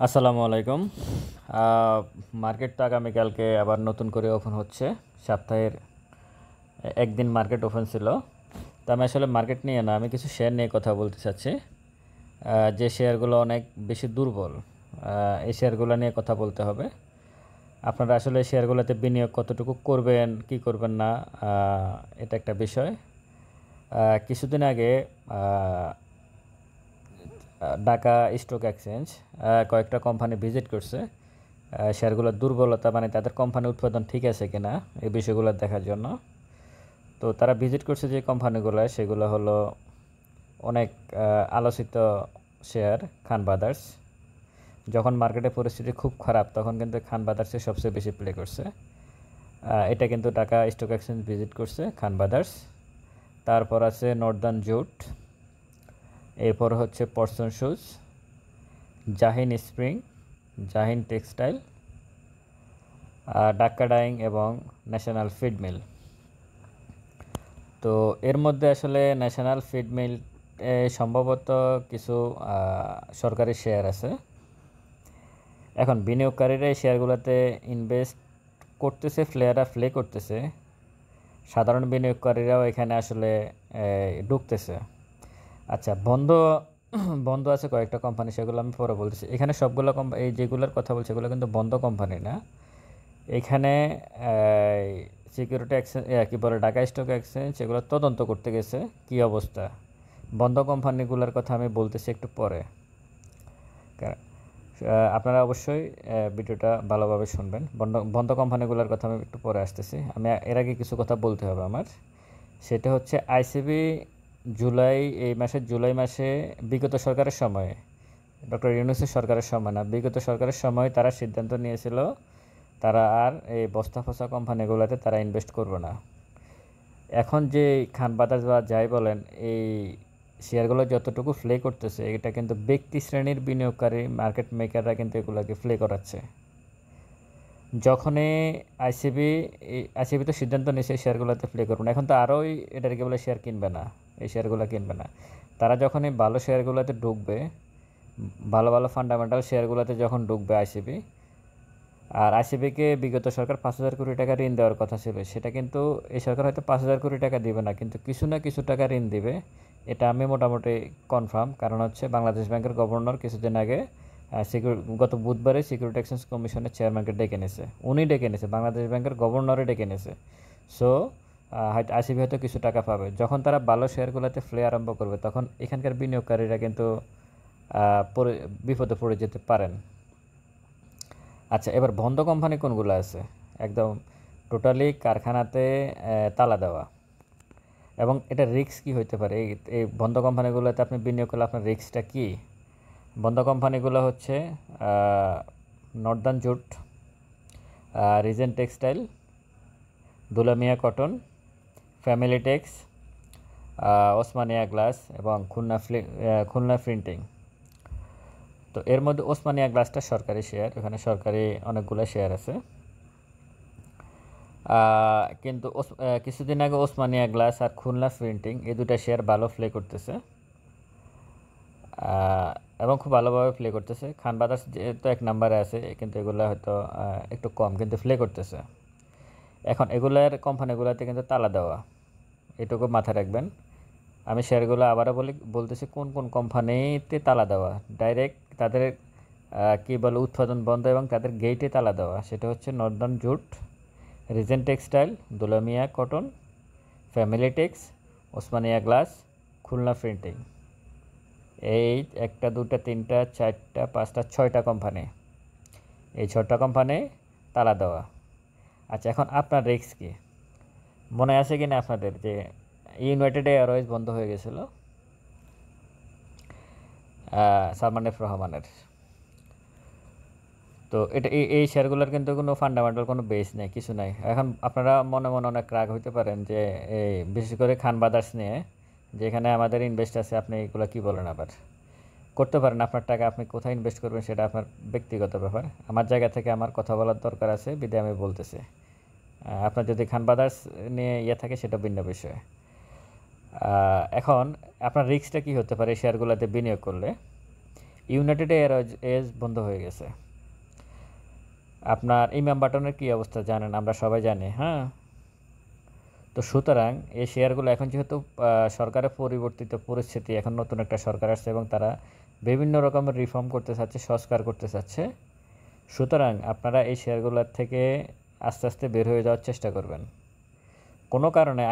আসসালামু আলাইকুম। মার্কেট তো আগামীকালকে আবার নতুন করে ওপেন হচ্ছে। সপ্তাহের একদিন মার্কেট ওপেন ছিল। তো আমি আসলে মার্কেট নিয়ে না, আমি কিছু শেয়ার নিয়ে কথা বলতে চাচ্ছি। যে শেয়ারগুলো অনেক বেশি দুর্বল, এই শেয়ারগুলো নিয়ে কথা বলতে হবে। আপনারা আসলে শেয়ারগুলোতে বিনিয়োগ কতটুকু করবেন, কি করবেন না, এটা একটা বিষয়। কিছুদিন আগে ঢাকা স্টক এক্সচেঞ্জ কয়েকটা কোম্পানি ভিজিট করছে শেয়ারগুলোর দুর্বলতা, মানে তাদের কোম্পানির উৎপাদন ঠিক আছে কিনা এই বিষয়গুলো দেখার জন্য। তো তারা ভিজিট করছে যে কোম্পানিগুলো, সেগুলো হলো অনেক আলোচিত শেয়ার। খান ব্রাদার্স, যখন মার্কেটের পরিস্থিতি খুব খারাপ তখন কিন্তু খান ব্রাদার্সে সবচেয়ে বেশি প্লে করছে। এটা কিন্তু ঢাকা স্টক এক্সচেঞ্জ ভিজিট করছে খান ব্রাদার্স। তারপর আছে নর্দার্ন জুট, এরপর হচ্ছে পরসন shoes, Jahin spring, Jahin textile, ডাক্কা dyeing এবং ন্যাশনাল ফিড মিল। তো এর মধ্যে আসলে ন্যাশনাল ফিড মিল সম্ভবত কিছু সরকারি শেয়ার আছে। এখন বিনিয়োগকারীরা এই শেয়ারগুলোতে ইনভেস্ট করতেছে, প্লে করতেছে। সাধারণ বিনিয়োগকারীরাও এখানে আসলে ঢুকতেছে। আচ্ছা, বন্ধ বন্ধ আছে কয়েকটা কোম্পানি, সেগুলো আমি পরে বলতেছি। এখানে সবগুলো এই যেগুলোর কথা বলছি এগুলো কিন্তু বন্ধ কোম্পানি না। এখানে সিকিউরিটি এক্সচেঞ্জ, কী বলে, ঢাকা স্টক এক্সচেঞ্জ এগুলো তদন্ত করতে গেছে কী অবস্থা। বন্ধ কোম্পানিগুলোর কথা আমি বলতেছি একটু পরে। আপনারা অবশ্যই ভিডিওটা ভালোভাবে শুনবেন। বন্ধ কোম্পানিগুলোর কথা আমি একটু পরে আসতেছি। আমি এর আগে কিছু কথা বলতে হবে আমার। সেটা হচ্ছে আইসিবি জুলাই মাসে বিগত সরকারের সময়ে, ডক্টর ইউনূসের সরকারের সময় না, বিগত সরকারের সময় তারা সিদ্ধান্ত নিয়েছিল তারা আর এই বস্তা ফসা কোম্পানিগুলোতে তারা ইনভেস্ট করবে না। এখন যে খান ব্রাদার্স বা যাই বলেন, এই শেয়ারগুলো যতটুকু প্লে করতেছে, এটা কিন্তু ব্যক্তি শ্রেণীর বিনিয়োগকারী মার্কেট মেকাররা কিন্তু এগুলোকে প্লে করাচ্ছে। যখনই আইসিবি তো সিদ্ধান্ত নিয়েছে শেয়ারগুলোতে প্লে করবে না, এখন তো আরোই এটাকে বলে শেয়ার কিনবে না, এই শেয়ারগুলো কিনবে না। তারা যখনই ভালো শেয়ারগুলোতে ঢুকবে, ভালো ভালো ফান্ডামেন্টাল শেয়ারগুলোতে যখন ঢুকবে আইসিবি, আর আইসিবিকে বিগত সরকার 5,000 কোটি টাকা ঋণ দেওয়ার কথা ছিল, সেটা কিন্তু এই সরকার হয়তো 5,000 কোটি টাকা দিবে না, কিন্তু কিছু না কিছু টাকা ঋণ দিবে। এটা আমি মোটামুটি কনফার্ম। কারণ হচ্ছে বাংলাদেশ ব্যাংকের গভর্নর কিছুদিন আগে গত বুধবারে সিকিউরিটি এক্সচেঞ্জ কমিশনের চেয়ারম্যানকে ডেকে নিয়েছে। উনি ডেকে নিয়েছে, বাংলাদেশ ব্যাংকের গভর্নরে ডেকে নিয়েছে। সো হয়তো আইসিবি হয়তো কিছু টাকা পাবে। যখন তারা ভালো শেয়ারগুলোতে প্লে আরম্ভ করবে, তখন এখানকার বিনিয়োগকারীরা কিন্তু বিপদে পড়ে যেতে পারেন। আচ্ছা, এবার বন্ধ কোম্পানি কোনগুলো আছে? একদম টোটালি কারখানাতে তালা দেওয়া। এবং এটা রিস্ক কী হইতে পারে? এই বন্ধ কোম্পানিগুলোতে আপনি বিনিয়োগ করলে আপনার রিস্কটা কী? বন্ধ কোম্পানিগুলো হচ্ছে Northern Jute, Regent Textile, Dulamia Cotton, Family Tex, Osmania Glass এবং খুলনা প্রিন্টিং। তো এর মধ্যে ওসমানিয়া গ্লাসটা সরকারি শেয়ার, এখানে সরকারি অনেকগুলো শেয়ার আছে। কিন্তু কিছুদিন আগে ওসমানিয়া গ্লাস আর খুলনা প্রিন্টিং এই দুটা শেয়ার ভালো প্লে করতেছে এবং খুব ভালোভাবে প্লে করতেছে। খান ব্রাদার্স তো এক নাম্বারে আছে, কিন্তু এগুলো হয়তো একটু কম, কিন্তু প্লে করতেছে। এখন এগুলার কোম্পানিগুলোতে কিন্তু তালা দেওয়া, এটুকু মাথায় রাখবেন। আমি শেয়ারগুলো আবারও বলতেছি কোন কোন কোম্পানিতে তালা দেওয়া, ডাইরেক্ট তাদের কী বলে উৎপাদন বন্ধ এবং তাদের গেটে তালা দেওয়া। সেটা হচ্ছে Northern Jute, Regent Textile, Dulamia Cotton, Family Tex, Osmania Glass, Khulna Printing. এই 1 2 3 4 5 6টা কোম্পানি, এই 6টা কোম্পানি তালা দেওয়া। আচ্ছা, এখন আপনার রিস্ক কী? মনে আছে কি না আপনাদের যে ইউনাইটেড এয়ারওয়েজ বন্ধ হয়ে গেছিলো সালমান এফ রহমানের? তো এটা এই শেয়ারগুলোর কিন্তু কোনো ফান্ডামেন্টাল কোনো বেস নেই, কিছু নাই। এখন আপনারা মনে মনে অনেক রাগ হইতে পারেন যে এই বিশেষ করে খান ব্রাদার্স নিয়ে, যেখানে আমাদের ইনভেস্ট আছে, আপনি এগুলো কী বলেন? আবার করতে পারেন, আপনার টাকা আপনি কোথায় ইনভেস্ট করবেন সেটা আপনার ব্যক্তিগত ব্যাপার। আমার জায়গা থেকে আমার কথা বলার দরকার আছে বিধায় আমি বলতেছি। আপনার যদি খান ব্রাদার্স নিয়ে থাকে সেটা ভিন্ন বিষয়। এখন আপনার রিস্কটা কী হতে পারে শেয়ারগুলোতে বিনিয়োগ করলে? ইউনাইটেড এয়ারওয়েজ বন্ধ হয়ে গেছে। আপনার ইমাম বাটনের কী অবস্থা জানেন, আমরা সবাই জানি। হ্যাঁ, তো সুতরাং এই শেয়ারগুলো এখন যেহেতু সরকারের পরিবর্তিত পরিস্থিতি, এখন নতুন একটা সরকার আসছে এবং তারা বিভিন্ন রকমের রিফর্ম করতে চাচ্ছে, সংস্কার করতে চাচ্ছে, সুতরাং আপনারা এই শেয়ারগুলোর থেকে আস্তে আস্তে বের হয়ে যাওয়ার চেষ্টা করবেন। কোনো কারণে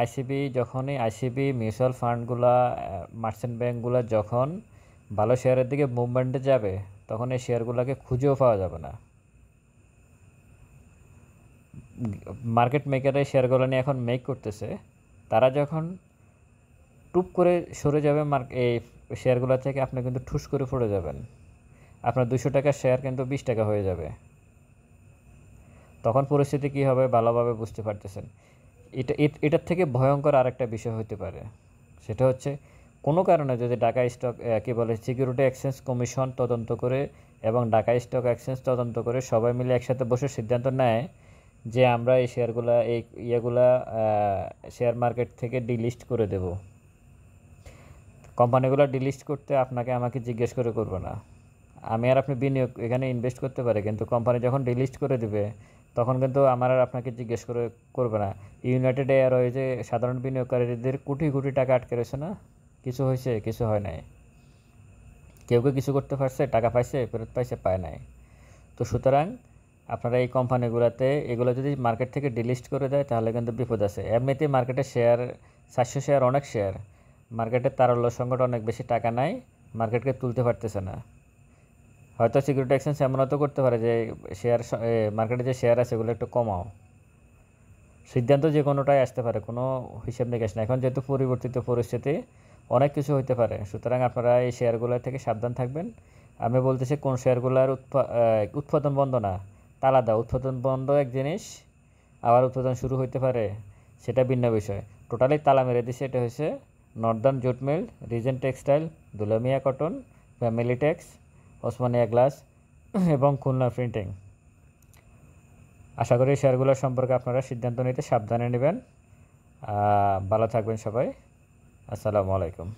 আইসিবি মিউচুয়াল ফান্ডগুলা, মার্চেন্ট ব্যাঙ্কগুলো যখন ভালো শেয়ারের দিকে মুভমেন্টে যাবে, তখন এই শেয়ারগুলোকে খুঁজেও পাওয়া যাবে না। মার্কেট মেকাররা এই শেয়ারগুলো নিয়ে এখন মেক করতেছে, তারা যখন টুপ করে সরে যাবে এই শেয়ারগুলো থেকে, আপনি কিন্তু ঠুস করে পড়ে যাবেন। আপনার 200 টাকার শেয়ার কিন্তু 20 টাকা হয়ে যাবে। তখন পরিস্থিতি কী হবে ভালোভাবে বুঝতে পারতেছেন। এটার থেকে ভয়ঙ্কর আরেকটা বিষয় হতে পারে, সেটা হচ্ছে কোনো কারণে যদি ঢাকা স্টক কী বলে সিকিউরিটি এক্সচেঞ্জ কমিশন তদন্ত করে এবং ঢাকা স্টক এক্সচেঞ্জ তদন্ত করে সবাই মিলে একসাথে বসে সিদ্ধান্ত নেয় যে আমরা এই শেয়ারগুলা শেয়ার মার্কেট থেকে ডিলিস্ট করে দেব। কোম্পানিগুলো ডিলিস্ট করতে আপনাকে আমাকে জিজ্ঞেস করে করবো না, আমি আর আপনি বিনিয়োগ এখানে ইনভেস্ট করতে পারে, কিন্তু কোম্পানি যখন ডিলিস্ট করে দিবে তখন কিন্তু আমার আর আপনাকে জিজ্ঞেস করে করবে না। ইউনাইটেড এয়ারওয়েজে সাধারণ বিনিয়োগকারীদের কোটি কোটি টাকা আটকে রয়েছে না, কিছু হয়েছে? কিছু হয় নাই। কেউ কিছু করতে পারছে, টাকা পাইছে, ফেরত পাইছে? পায় নাই। তো সুতরাং আপনারা এই কোম্পানিগুলোতে এগুলো যদি মার্কেট থেকে ডিলিস্ট করে দেয় তাহলে কিন্তু বিপদ আছে। এমনিতেই মার্কেটে শেয়ার 400 শেয়ার অনেক শেয়ার, মার্কেটের তারল্য সংকট, অনেক বেশি টাকা নাই, মার্কেটকে তুলতে পারতেছে না। হয়তো সিকিউরিটি এক্সচেঞ্জ এমনও তো করতে পারে যে মার্কেটে যে শেয়ার আছে এগুলো একটু কমাও। সিদ্ধান্ত যে কোনোটাই আসতে পারে, কোনো হিসাব নিকাশ না। এখন যেহেতু পরিবর্তিত পরিস্থিতি, অনেক কিছু হতে পারে। সুতরাং আপনারা এই শেয়ারগুলো থেকে সাবধান থাকবেন। আমি বলতেছি কোন শেয়ারগুলোর উৎপাদন বন্ধ না, তালা দাও। উৎপাদন বন্ধ এক জিনিস, আবার উৎপাদন শুরু হইতে পারে, সেটা ভিন্ন বিষয়। টোটালি তালা মেরে দিছে। এটা হচ্ছে Northern Jute Mill, Regent Textile, Dulamia Cotton, Family Tex, Osmania Glass এবং খুলনা প্রিন্টিং। আশা করি শেয়ারগুলো সম্পর্কে আপনারা সিদ্ধান্ত নিতে সাবধানে নেবেন। ভালো থাকবেন সবাই। আসসালামু আলাইকুম।